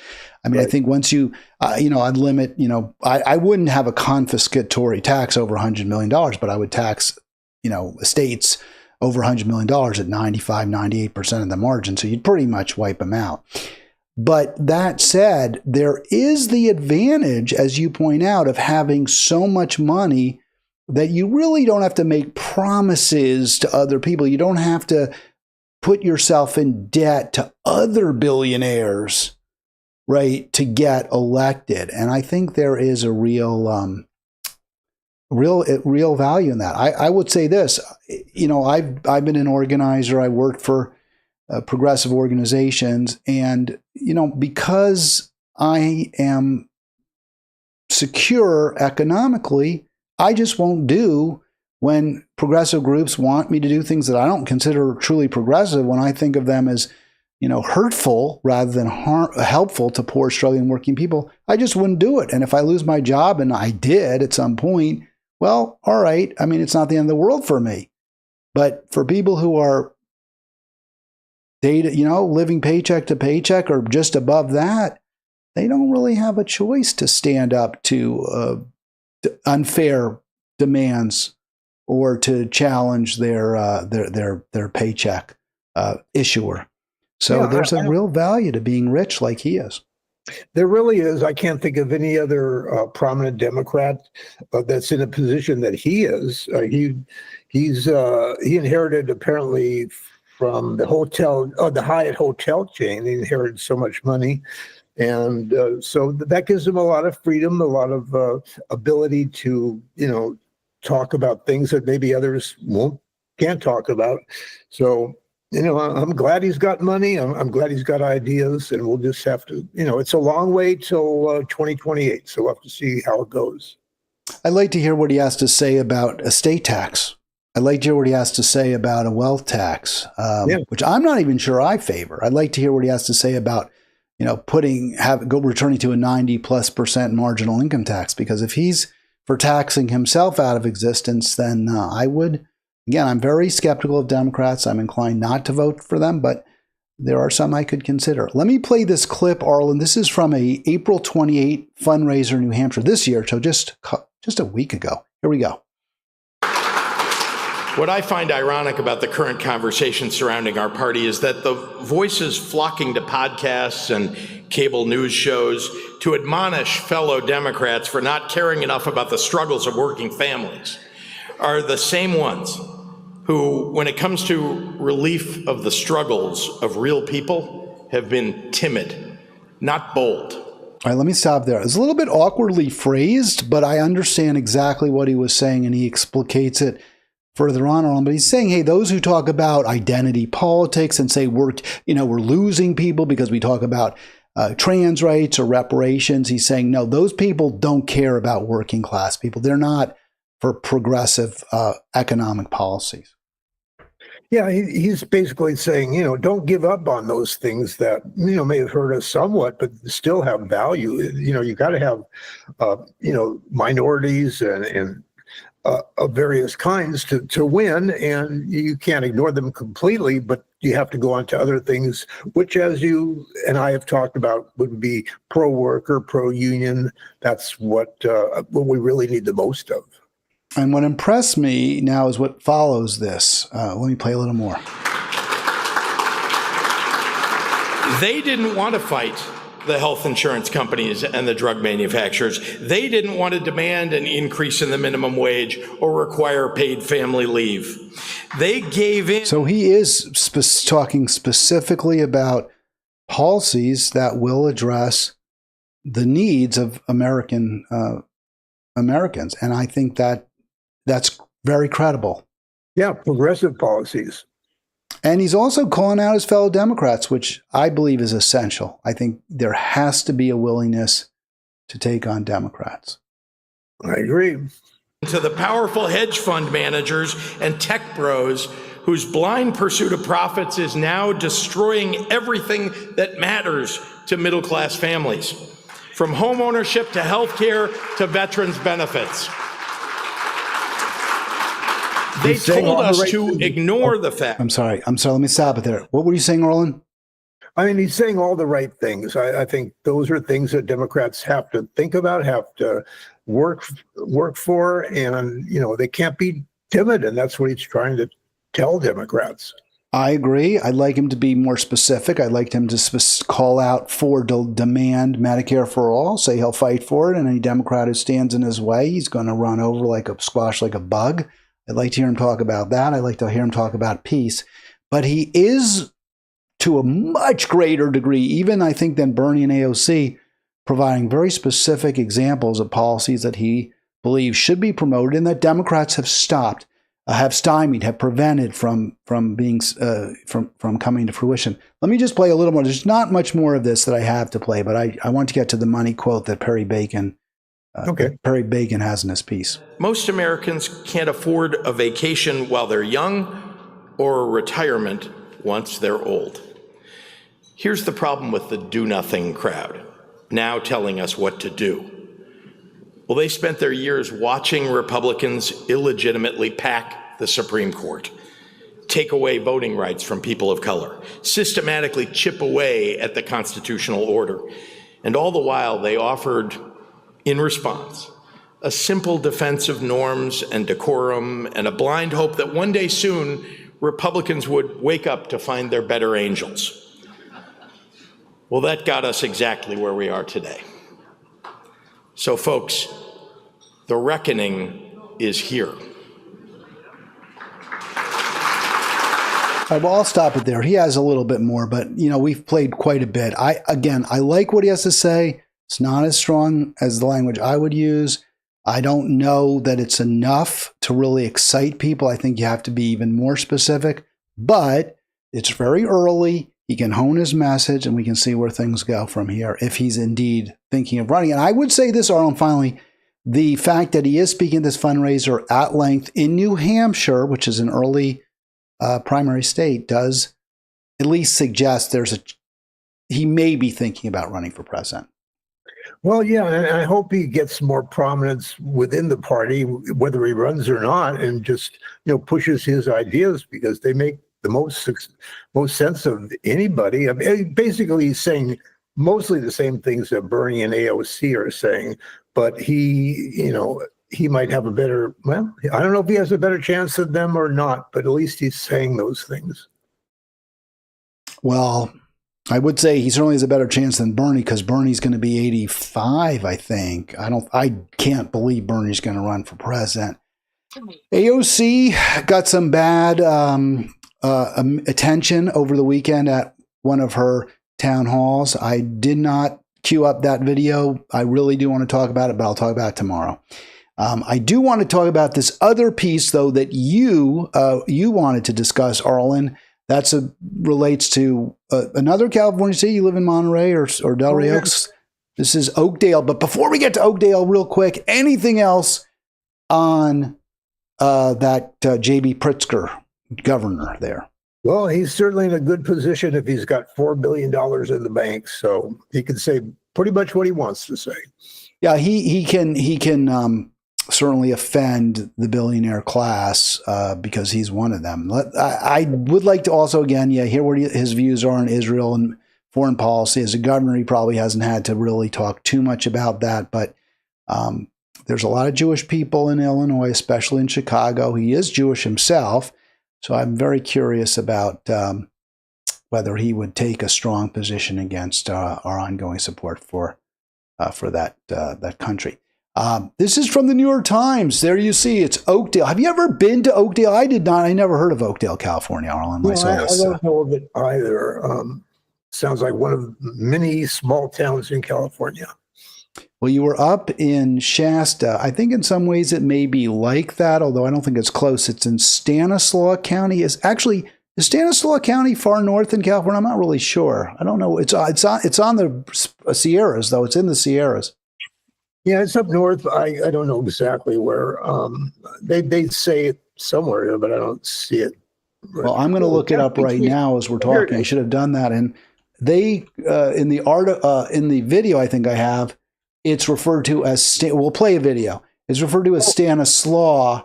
I mean, right. I think once you, I'd limit, I wouldn't have a confiscatory tax over $100 million, but I would tax, estates over $100 million at 95, 98% of the margin. So you'd pretty much wipe them out. But that said, there is the advantage, as you point out, of having so much money that you really don't have to make promises to other people. You don't have to put yourself in debt to other billionaires, right, to get elected. And I think there is a real value in that. I would say this, I've been an organizer. I worked for progressive organizations, and because I am secure economically, I just won't do when progressive groups want me to do things that I don't consider truly progressive, when I think of them as, hurtful rather than helpful to poor, struggling, working people. I just wouldn't do it. And if I lose my job, and I did at some point, well, all right. I mean, it's not the end of the world for me. But for people who are living paycheck to paycheck or just above that, they don't really have a choice to stand up to unfair demands or to challenge their paycheck issuer. So there's a real value to being rich like he is. There really is. I can't think of any other prominent Democrat that's in a position that he is. He inherited apparently from the Hyatt hotel chain. He inherited so much money, and so that gives him a lot of freedom, a lot of ability to talk about things that maybe others can't talk about. So. I'm glad he's got money. I'm glad he's got ideas, and we'll just have to, it's a long way till 2028. So we'll have to see how it goes. I'd like to hear what he has to say about estate tax. I'd like to hear what he has to say about a wealth tax, which I'm not even sure I favor. I'd like to hear what he has to say about, returning to a 90+% marginal income tax, because if he's for taxing himself out of existence, then I would. Again, I'm very skeptical of Democrats. I'm inclined not to vote for them, but there are some I could consider. Let me play this clip, Arlen. This is from a April 28 fundraiser in New Hampshire this year, so just a week ago. Here we go. What I find ironic about the current conversation surrounding our party is that the voices flocking to podcasts and cable news shows to admonish fellow Democrats for not caring enough about the struggles of working families are the same ones who, when it comes to relief of the struggles of real people, have been timid, not bold. All right, let me stop there. It's a little bit awkwardly phrased, but I understand exactly what he was saying, and he explicates it further on. But he's saying, hey, those who talk about identity politics and say we're losing people because we talk about trans rights or reparations, he's saying, no, those people don't care about working class people. They're not for progressive economic policies. Yeah, he's basically saying, don't give up on those things that, may have hurt us somewhat, but still have value. You got to have, minorities and of various kinds to win, and you can't ignore them completely, but you have to go on to other things, which, as you and I have talked about, would be pro-worker, pro-union. That's what we really need the most of. And what impressed me now is what follows this. Let me play a little more. They didn't want to fight the health insurance companies and the drug manufacturers. They didn't want to demand an increase in the minimum wage or require paid family leave. They gave in. So he is talking specifically about policies that will address the needs of Americans. And I think that's very credible. Yeah, progressive policies. And he's also calling out his fellow Democrats, which I believe is essential. I think there has to be a willingness to take on Democrats. I agree. To the powerful hedge fund managers and tech bros whose blind pursuit of profits is now destroying everything that matters to middle-class families, from home ownership to health care to veterans benefits. They told us to ignore the fact. I'm sorry. Let me stop it there. What were you saying, Arlen? I mean, he's saying all the right things. I think those are things that Democrats have to think about, have to work for, and they can't be timid, and that's what he's trying to tell Democrats. I agree. I'd like him to be more specific. I'd like him to call out for demand Medicare for all, say he'll fight for it, and any Democrat who stands in his way, he's going to run over squash like a bug. I'd like to hear him talk about that. I'd like to hear him talk about peace. But he is, to a much greater degree, even I think than Bernie and AOC, providing very specific examples of policies that he believes should be promoted and that Democrats have stopped, have stymied, have prevented from being from coming to fruition. Let me just play a little more. There's not much more of this that I have to play, but I want to get to the money quote that Perry Bacon has in his piece. Most Americans can't afford a vacation while they're young or a retirement once they're old. Here's the problem with the do-nothing crowd, now telling us what to do. Well, they spent their years watching Republicans illegitimately pack the Supreme Court, take away voting rights from people of color, systematically chip away at the constitutional order. And all the while, they offered, in response, a simple defense of norms and decorum and a blind hope that one day soon, Republicans would wake up to find their better angels. Well, that got us exactly where we are today. So, folks, the reckoning is here. All right, well, I'll stop it there. He has a little bit more, but we've played quite a bit. I like what he has to say. It's not as strong as the language I would use. I don't know that it's enough to really excite people. I think you have to be even more specific, but it's very early. He can hone his message and we can see where things go from here if he's indeed thinking of running. And I would say this, Arlen, finally, the fact that he is speaking this fundraiser at length in New Hampshire, which is an early primary state, does at least suggest he may be thinking about running for president. Well, yeah, and I hope he gets more prominence within the party, whether he runs or not, and just pushes his ideas because they make the most sense of anybody. I mean, basically, he's saying mostly the same things that Bernie and AOC are saying, but he might have a better. Well, I don't know if he has a better chance than them or not, but at least he's saying those things. Well, I would say he certainly has a better chance than Bernie because Bernie's going to be 85, I think. I can't believe Bernie's going to run for president. AOC got some bad attention over the weekend at one of her town halls. I did not queue up that video. I really do want to talk about it, but I'll talk about it tomorrow. I do want to talk about this other piece, though, that you wanted to discuss, Arlen. That relates to another California city. You live in Monterey or Delray Oaks. This is Oakdale. But before we get to Oakdale, real quick, anything else on that J.B. Pritzker governor there? Well, he's certainly in a good position if he's got $4 billion in the bank. So he can say pretty much what he wants to say. Yeah, he can certainly offend the billionaire class because he's one of them. I would like to also, again, hear what his views are on Israel and foreign policy. As a governor, he probably hasn't had to really talk too much about that, but there's a lot of Jewish people in Illinois, especially in Chicago. He is Jewish himself, so I'm very curious about whether he would take a strong position against our ongoing support for that country. This is from the New York Times. There you see, it's Oakdale. Have you ever been to Oakdale? I did not. I never heard of Oakdale, California, Arlen. I don't know of it either. Sounds like one of many small towns in California. Well, you were up in Shasta. I think in some ways it may be like that, although I don't think it's close. It's in Stanislaus County. Is Stanislaus County far north in California? I'm not really sure. I don't know. It's on the Sierras, though. It's in the Sierras. Yeah, it's up north. I don't know exactly where. They say it somewhere, but I don't see it. Well, I'm going to look it up right now as we're talking. I should have done that. And they in the video I think I have, it's referred to as we'll play a video. It's referred to as Stanislaus,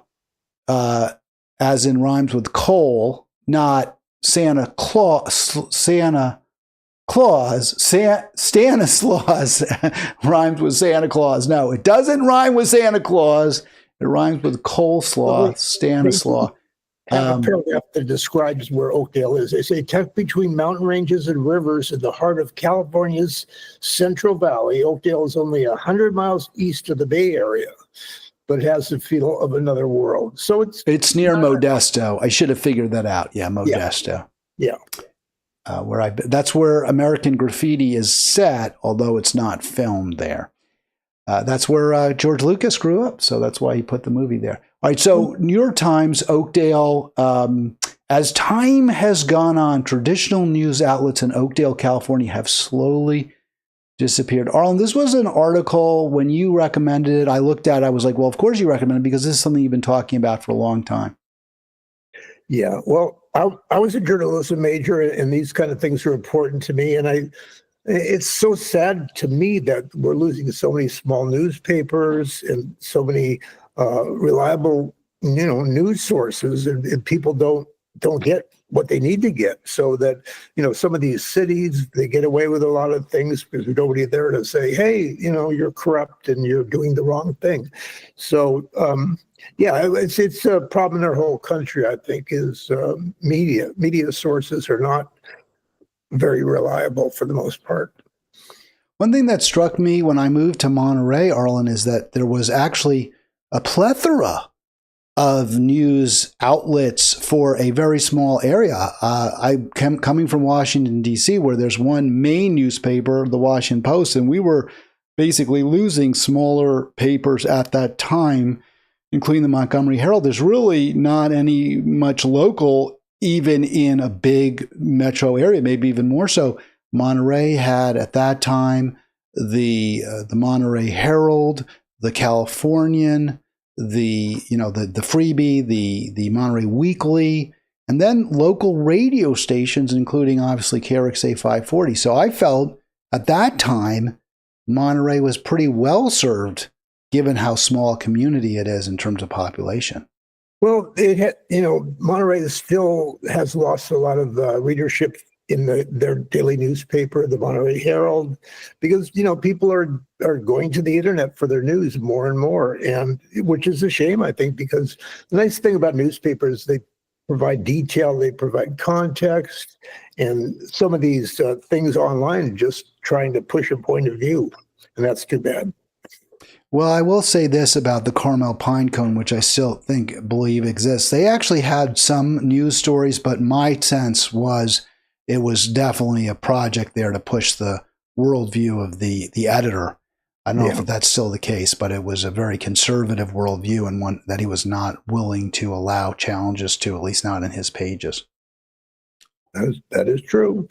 as in rhymes with coal, not Santa Claus. Stanislaus rhymes with Santa Claus. No, it doesn't rhyme with Santa Claus. It rhymes with coleslaw. Stanislaus. A paragraph that describes where Oakdale is. They say tucked between mountain ranges and rivers in the heart of California's Central Valley, Oakdale is only 100 miles east of the Bay Area, but it has the feel of another world. So it's near Modesto. I should have figured that out. Yeah, Modesto. Yeah. That's where American Graffiti is set, although it's not filmed there. That's where George Lucas grew up, so that's why he put the movie there. All right, so New York Times, Oakdale. As time has gone on, traditional news outlets in Oakdale, California have slowly disappeared. Arlen, this was an article when you recommended it. I looked at it. I was like, well, of course you recommend it because this is something you've been talking about for a long time. Yeah, well, I was a journalism major, and these kind of things are important to me. And It's so sad to me that we're losing so many small newspapers and so many reliable, news sources, and people don't get what they need to get. So that some of these cities, they get away with a lot of things because there's nobody there to say, hey, you're corrupt and you're doing the wrong thing. So yeah, it's a problem in our whole country. I think is media sources are not very reliable for the most part. One thing that struck me when I moved to Monterey, Arlen, is that there was actually a plethora of news outlets for a very small area. Coming from Washington, D.C., where there's one main newspaper, the Washington Post, and we were basically losing smaller papers at that time, including the Montgomery Herald. There's really not any much local, even in a big metro area, maybe even more so. Monterey had at that time the Monterey Herald, the Californian, the Freebie, the Monterey Weekly, and then local radio stations, including obviously KRXA 540. So I felt at that time Monterey was pretty well served, given how small a community it is in terms of population. Well, Monterey still has lost a lot of readership in their daily newspaper, the Monterey Herald, because people are going to the internet for their news more and more, and which is a shame, I think, because the nice thing about newspapers, they provide detail, they provide context, and some of these things online are just trying to push a point of view, and that's too bad. Well, I will say this about the Carmel Pinecone, which I still believe exists. They actually had some news stories, but my sense was it was definitely a project there to push the worldview of the editor. I don't know if that's still the case, but it was a very conservative worldview and one that he was not willing to allow challenges to, at least not in his pages. That is true.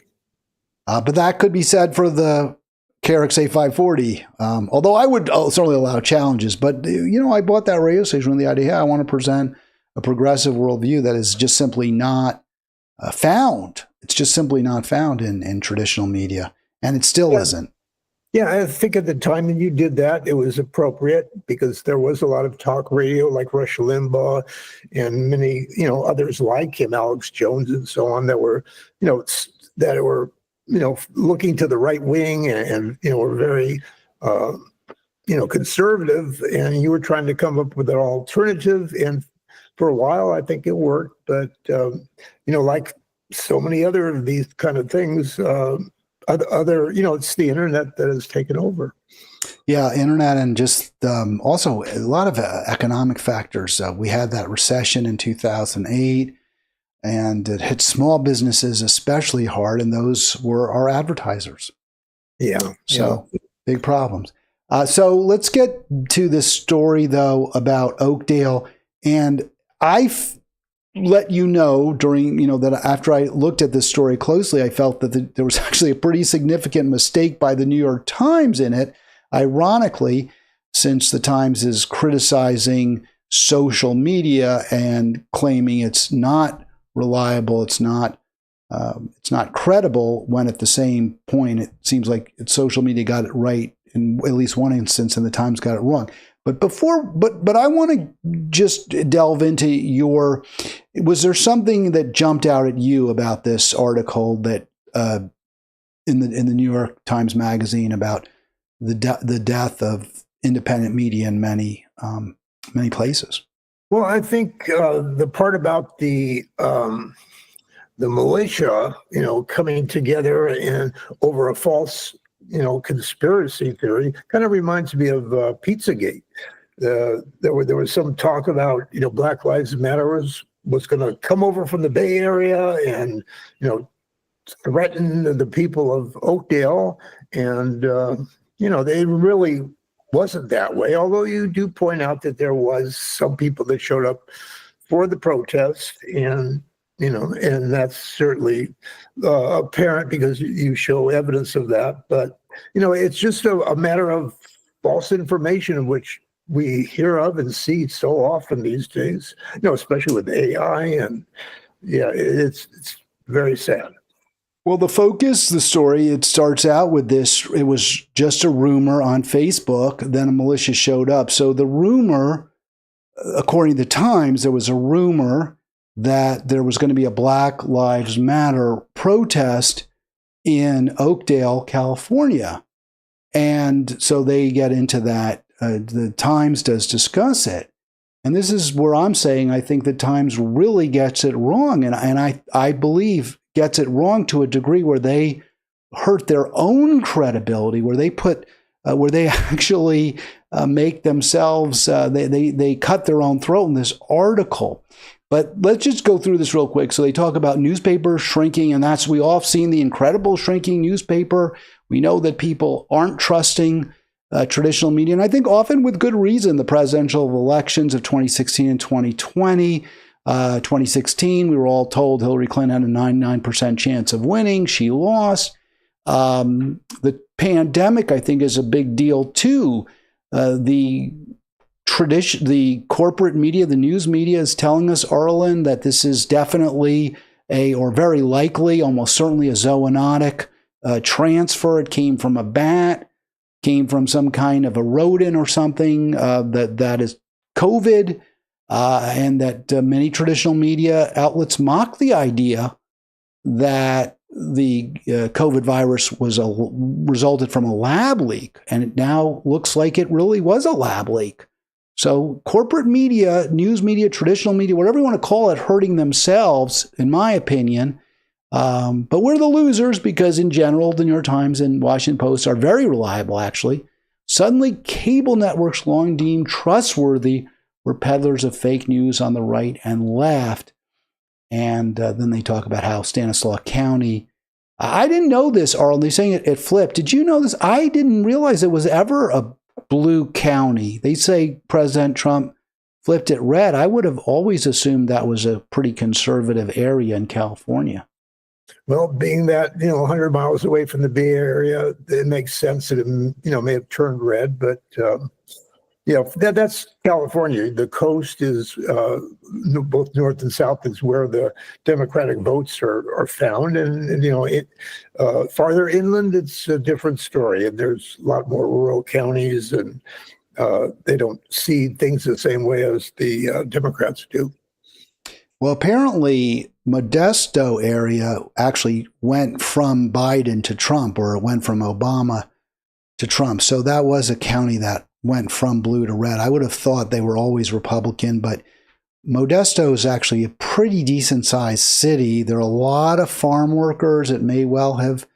But that could be said for the KRXA 540, although I would certainly allow challenges. But, I bought that radio station with the idea, hey, I want to present a progressive worldview that is just simply not found. It's just simply not found in traditional media, and it still isn't. Yeah, I think at the time that you did that, it was appropriate because there was a lot of talk radio like Rush Limbaugh and many, others like him, Alex Jones and so on, that were, looking to the right wing and were very, conservative, and you were trying to come up with an alternative. And for a while, I think it worked. But, like so many other of these kind of things, it's the internet that has taken over. Yeah, internet and just also a lot of economic factors. We had that recession in 2008. And it hit small businesses especially hard, and those were our advertisers. Yeah. So big problems. So let's get to this story, though, about Oakdale. And I've let you know during, that after I looked at this story closely, I felt that there was actually a pretty significant mistake by the New York Times in it. Ironically, since the Times is criticizing social media and claiming it's not reliable, it's not credible, when at the same point it seems like social media got it right in at least one instance and the Times got it wrong. But I want to just delve into was there something that jumped out at you about this article that in the New York Times Magazine about the death of independent media in many places? Well, I think the part about the militia, coming together and over a false, conspiracy theory, kind of reminds me of Pizzagate. There was some talk about, Black Lives Matter was going to come over from the Bay Area and, threaten the people of Oakdale, and they really wasn't that way, although you do point out that there was some people that showed up for the protest, and that's certainly apparent because you show evidence of that. But it's just a matter of false information, which we hear of and see so often these days, especially with AI, and it's very sad. Well, the story, it starts out with this. It was just a rumor on Facebook. Then a militia showed up. So the rumor, according to the Times, there was a rumor that there was going to be a Black Lives Matter protest in Oakdale, California. And so they get into that. The Times does discuss it. And this is where I'm saying I think the Times really gets it wrong. And I believe gets it wrong to a degree where they hurt their own credibility, where they put, where they actually make themselves, they cut their own throat in this article. But let's just go through this real quick. So they talk about newspapers shrinking, and we all have seen the incredible shrinking newspaper. We know that people aren't trusting traditional media, and I think often with good reason. The presidential elections of 2016 and 2020, 2016, we were all told Hillary Clinton had a 99% chance of winning. She lost. The pandemic, I think, is a big deal too. The corporate media, the news media is telling us, Arlen, that this is definitely or very likely, almost certainly a zoonotic transfer. It came from a bat, came from some kind of a rodent or something that is COVID. And that many traditional media outlets mock the idea that the COVID virus resulted from a lab leak, and it now looks like it really was a lab leak. So corporate media, news media, traditional media, whatever you want to call it, hurting themselves, in my opinion. But we're the losers because in general, the New York Times and Washington Post are very reliable, actually. Suddenly, cable networks long deemed trustworthy were peddlers of fake news on the right and left. And then they talk about how Stanislaus County, I didn't know this, Arlen. They're saying it flipped. Did you know this? I didn't realize it was ever a blue county. They say President Trump flipped it red. I would have always assumed that was a pretty conservative area in California. Well, being that, 100 miles away from the Bay Area, it makes sense that it, may have turned red, but that's California. The coast is both north and south is where the Democratic votes are found, and farther inland it's a different story. And there's a lot more rural counties, and they don't see things the same way as the Democrats do. Well, apparently Modesto area actually went from Biden to Trump, or it went from Obama to Trump. So that was a county that went from blue to red. I would have thought they were always Republican, but Modesto is actually a pretty decent sized city. There are a lot of farm workers. It may well have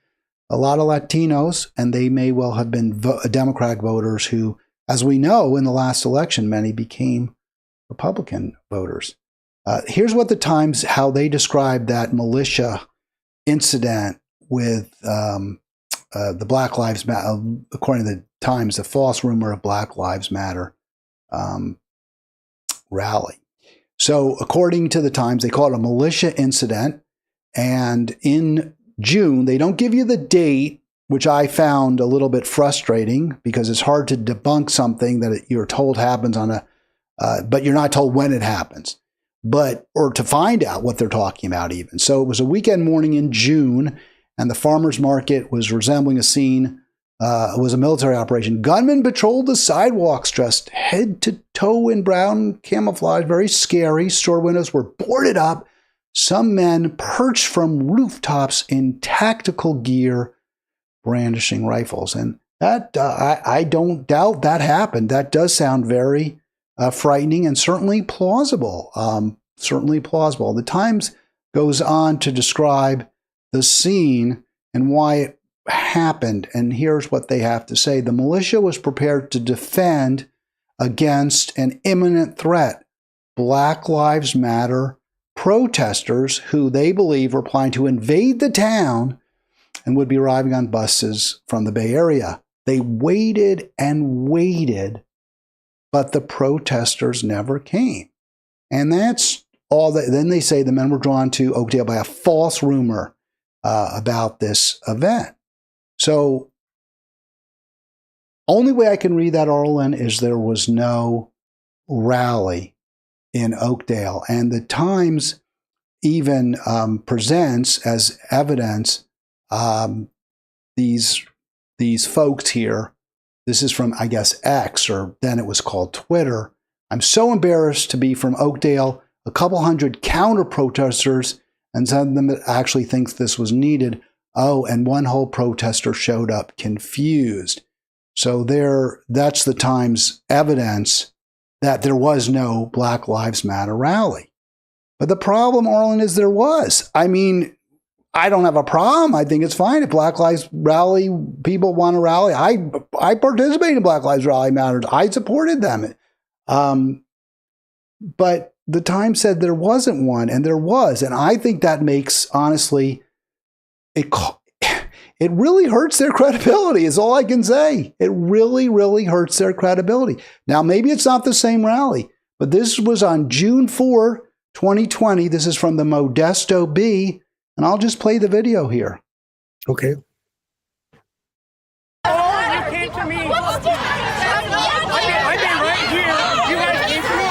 a lot of Latinos, and they may well have been Democratic voters who, as we know, in the last election, many became Republican voters. Here's what the Times, how they describe that militia incident with the Black Lives Matter, according to the Times, the false rumor of Black Lives Matter rally. So according to the Times, they call it a militia incident. And in June, they don't give you the date, which I found a little bit frustrating because it's hard to debunk something that you're told happens but you're not told when it happens. Or to find out what they're talking about even. So it was a weekend morning in June, and the farmer's market was resembling a scene. It was a military operation. Gunmen patrolled the sidewalks dressed head to toe in brown camouflage, very scary. Store windows were boarded up. Some men perched from rooftops in tactical gear, brandishing rifles. And that, I don't doubt that happened. That does sound very frightening and certainly plausible. The Times goes on to describe the scene and why it happened. And here's what they have to say. The militia was prepared to defend against an imminent threat. Black Lives Matter protesters who they believe were planning to invade the town and would be arriving on buses from the Bay Area. They waited and waited, but the protesters never came. And that's all that. Then they say the men were drawn to Oakdale by a false rumor about this event. So only way I can read that, Arlen, is there was no rally in Oakdale. And the Times even presents as evidence these folks here. This is from, I guess, X, or then it was called Twitter. I'm so embarrassed to be from Oakdale. A couple hundred counter protesters, and some of them that actually thinks this was needed. Oh, and one whole protester showed up confused. So that's the Times evidence that there was no Black Lives Matter rally. But the problem, Arlen, is there was. I mean, I don't have a problem. I think it's fine if Black Lives rally, people want to rally. I participated in Black Lives Rally Matters. I supported them. But the Times said there wasn't one, and there was. And I think that makes, honestly, it really hurts their credibility, is all I can say. It really, really hurts their credibility. Now, maybe it's not the same rally, but this was on June 4, 2020. This is from the Modesto Bee, and I'll just play the video here. Okay. Oh, you came to me. I've been right here. You guys came to me.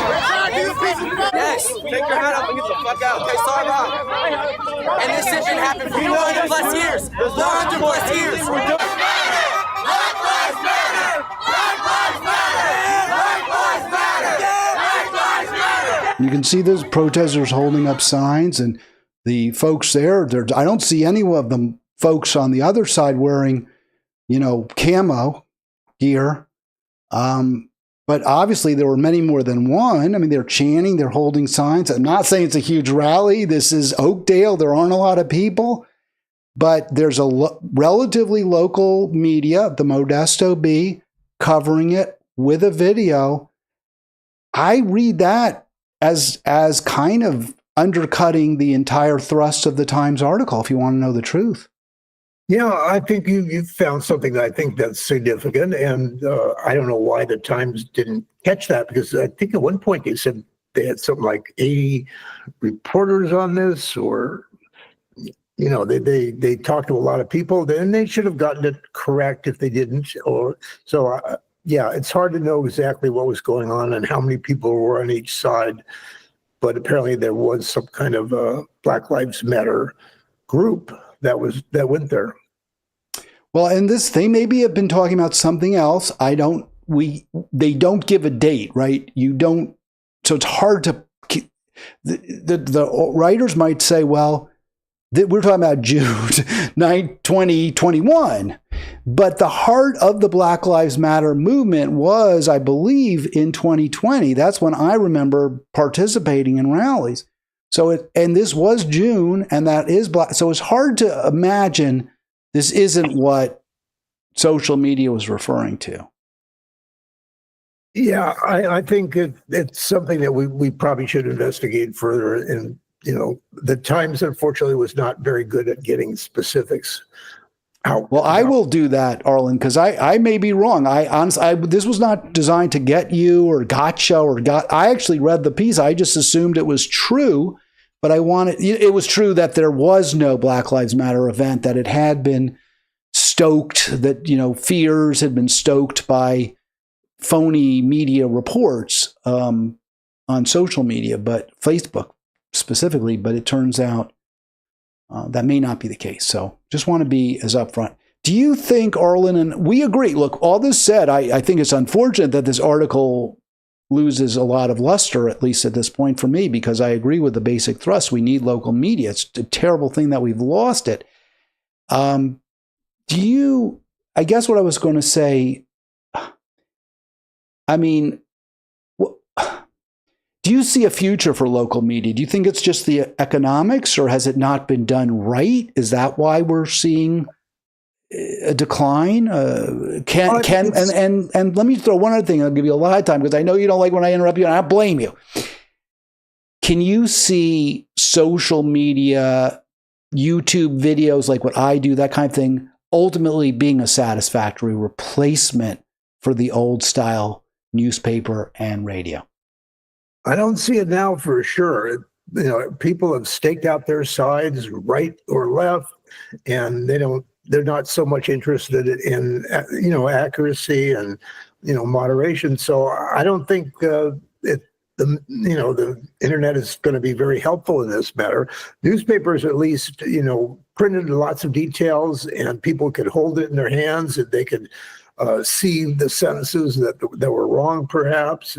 Yes, take your hat off and get the fuck out. Okay, sorry, Rob. And this shit been happening for 400 plus years. 400 plus years. Black Lives Matter! Black Lives Matter! Black Lives Matter! Black Lives Matter! You can see those protesters holding up signs, and the folks there, I don't see any of them folks on the other side wearing, camo gear. But obviously there were many more than one. I mean, they're chanting, they're holding signs. I'm not saying it's a huge rally. This is Oakdale. There aren't a lot of people, but there's a relatively local media, the Modesto Bee, covering it with a video. I read that as kind of undercutting the entire thrust of the Times article, if you want to know the truth. Yeah, I think you found something that I think that's significant, and I don't know why the Times didn't catch that, because I think at one point they said they had something like 80 reporters on this, or they talked to a lot of people. Then they should have gotten it correct if they didn't. Yeah, it's hard to know exactly what was going on and how many people were on each side, but apparently there was some kind of Black Lives Matter group that went there. Well, and they maybe have been talking about something else. They don't give a date, right? So it's hard to, the writers might say, well, we're talking about June 9, 2021. But the heart of the Black Lives Matter movement was, I believe, in 2020. That's when I remember participating in rallies. And this was June, and that is black. So it's hard to imagine this isn't what social media was referring to. Yeah, I think it's something that we probably should investigate further. And, the Times, unfortunately, was not very good at getting specifics out. Well, I will do that, Arlen, because I may be wrong. This was not designed to get you or gotcha I actually read the piece. I just assumed it was true, but it was true that there was no Black Lives Matter event, that it had been stoked, that, fears had been stoked by phony media reports on social media, but Facebook specifically, but it turns out that may not be the case. So just want to be as upfront. Do you think, Arlen, and we agree, look, all this said, I think it's unfortunate that this article loses a lot of luster, at least at this point for me, because I agree with the basic thrust. We need local media. It's a terrible thing that we've lost it. I guess what I was going to say, do you see a future for local media? Do you think it's just the economics, or has it not been done right? Is that why we're seeing a decline? And let me throw one other thing. I'll give you a lot of time because I know you don't like when I interrupt you, and I blame you. Can you see social media, YouTube videos like what I do, that kind of thing, ultimately being a satisfactory replacement for the old style newspaper and radio? I don't see it now for sure. People have staked out their sides, right or left, and they're not so much interested in accuracy and moderation. So I don't think the internet is going to be very helpful in this matter. Newspapers, at least, printed lots of details, and people could hold it in their hands, and they could see the sentences that were wrong, perhaps,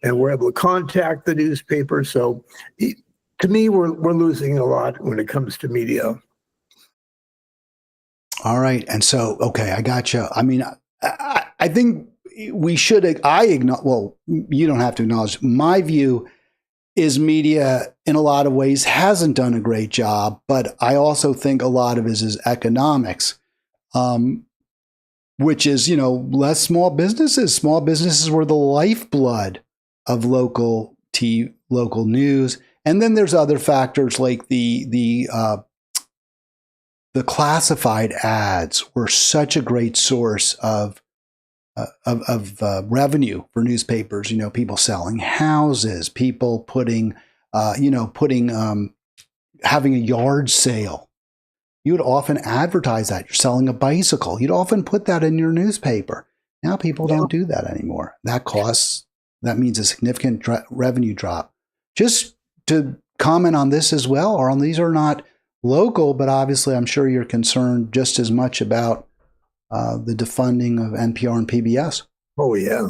and were able to contact the newspaper. So, to me, we're losing a lot when it comes to media. All right. And so, okay, I got you. I mean, I think we should, well, you don't have to acknowledge, my view is media in a lot of ways hasn't done a great job, but I also think a lot of it is economics, which is, less small businesses. Small businesses were the lifeblood of local news. And then there's other factors like the classified ads were such a great source of revenue for newspapers. People selling houses, people putting having a yard sale. You would often advertise that you're selling a bicycle. You'd often put that in your newspaper. Now people don't do that anymore. That means a significant revenue drop. Just to comment on this as well, Arlen, these are not local, but obviously I'm sure you're concerned just as much about the defunding of NPR and PBS. Oh, yeah.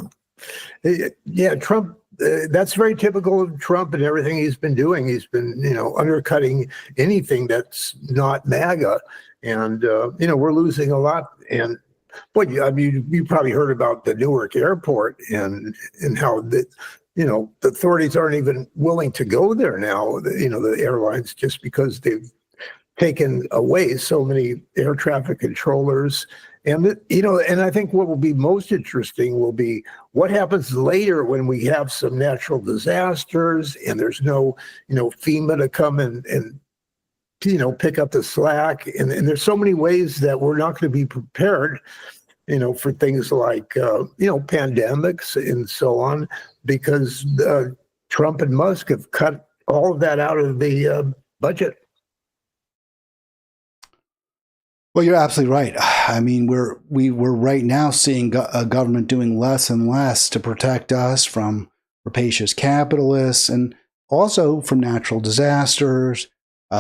Yeah, Trump, that's very typical of Trump and everything he's been doing. He's been, undercutting anything that's not MAGA. And, we're losing a lot. And, you probably heard about the Newark airport and how the authorities aren't even willing to go there now, the airlines, just because they've taken away so many air traffic controllers. And, and I think what will be most interesting will be what happens later when we have some natural disasters and there's no, FEMA to come and pick up the slack. And there's so many ways that we're not going to be prepared, for things like, pandemics and so on, because Trump and Musk have cut all of that out of the budget. Well, you're absolutely right. I mean, we're right now seeing a government doing less and less to protect us from rapacious capitalists and also from natural disasters,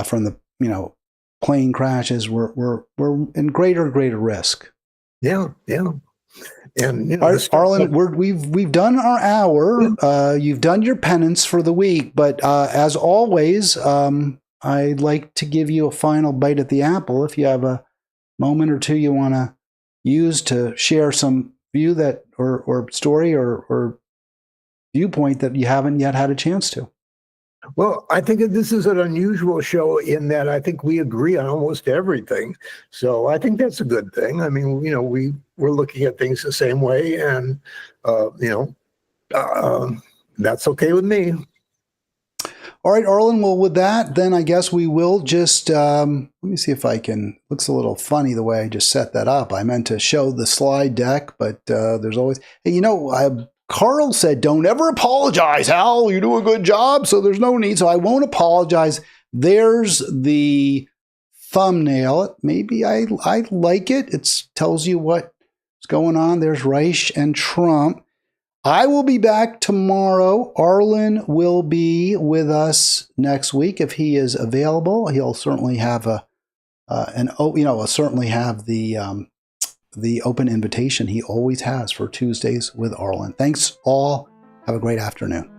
from the plane crashes. We're in greater and greater risk. Yeah. And Arlen, we've done our hour. You've done your penance for the week, but as always, I'd like to give you a final bite at the apple. If you have a moment or two you want to use to share some view that or story or viewpoint that you haven't yet had a chance to. Well, I think that this is an unusual show in that I think we agree on almost everything. So I think that's a good thing. I mean, we're looking at things the same way, and that's okay with me. All right, Arlen, well, with that, then I guess we will just, let me see if I can, looks a little funny the way I just set that up. I meant to show the slide deck, but there's always, hey, Carl said, don't ever apologize, Hal, you do a good job, so there's no need, so I won't apologize. There's the thumbnail. Maybe I like it. It tells you what's going on. There's Reich and Trump. I will be back tomorrow. Arlen will be with us next week if he is available. He'll certainly have certainly have the open invitation he always has for Tuesdays with Arlen. Thanks all. Have a great afternoon.